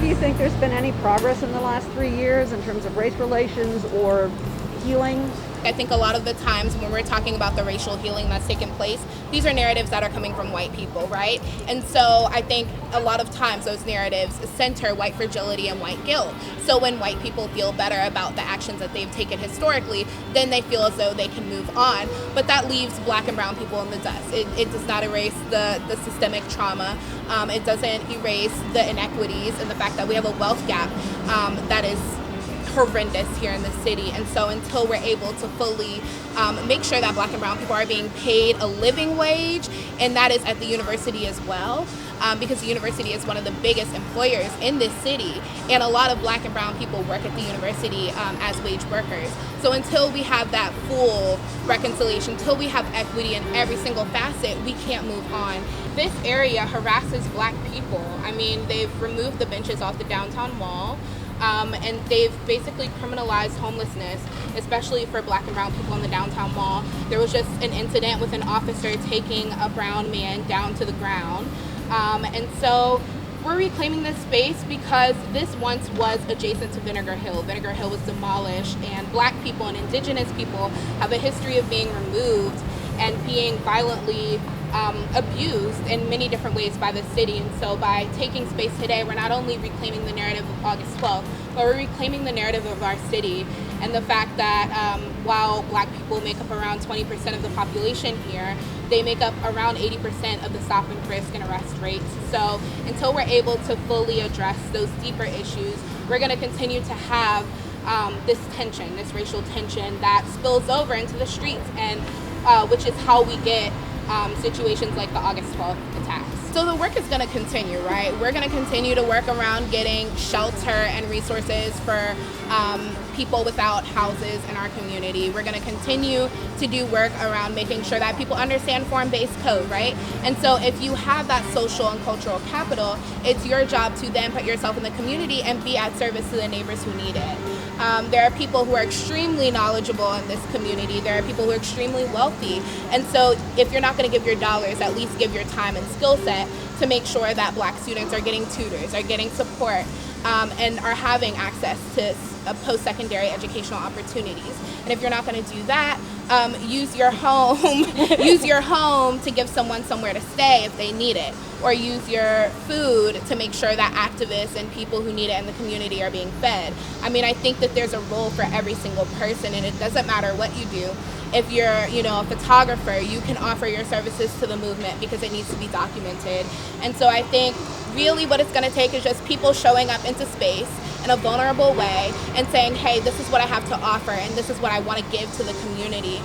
do you think there's been any progress in the last 3 years in terms of race relations or healing? I think a lot of the times when we're talking about the racial healing that's taken place, these are narratives that are coming from white people, right? And so I think a lot of times those narratives center white fragility and white guilt. So when white people feel better about the actions that they've taken historically, then they feel as though they can move on. But that leaves black and brown people in the dust. It does not erase the systemic trauma. It doesn't erase the inequities and the fact that we have a wealth gap that is horrendous here in the city. And so until we're able to fully make sure that black and brown people are being paid a living wage, and that is at the university as well, because the university is one of the biggest employers in this city, and a lot of black and brown people work at the university as wage workers. So until we have that full reconciliation, until we have equity in every single facet, we can't move on. This area harasses black people. I mean, they've removed the benches off the downtown mall. And they've basically criminalized homelessness, especially for black and brown people in the downtown mall. There was just an incident with an officer taking a brown man down to the ground. And so we're reclaiming this space because this once was adjacent to Vinegar Hill. Vinegar Hill was demolished, and black people and indigenous people have a history of being removed and being violently abused in many different ways by the city. And so by taking space today, we're not only reclaiming the narrative of August 12th, but we're reclaiming the narrative of our city and the fact that while black people make up around 20% of the population here, they make up around 80% of the stop and frisk and arrest rates. So until we're able to fully address those deeper issues, we're going to continue to have this tension, this racial tension that spills over into the streets, and which is how we get situations like the August 12th attacks. So the work is going to continue, right? We're going to continue to work around getting shelter and resources for people without houses in our community. We're going to continue to do work around making sure that people understand form-based code, right? And so if you have that social and cultural capital, it's your job to then put yourself in the community and be at service to the neighbors who need it. There are people who are extremely knowledgeable in this community. There are people who are extremely wealthy. And so if you're not going to give your dollars, at least give your time and skill set to make sure that black students are getting tutors, are getting support, and are having access to post-secondary educational opportunities. And if you're not going to do that, use your home use your home to give someone somewhere to stay if they need it, or use your food to make sure that activists and people who need it in the community are being fed. I mean, I think that there's a role for every single person, and it doesn't matter what you do. If you're, a photographer, you can offer your services to the movement because it needs to be documented. And so I think really what it's going to take is just people showing up into space in a vulnerable way and saying, hey, this is what I have to offer and this is what I want to give to the community.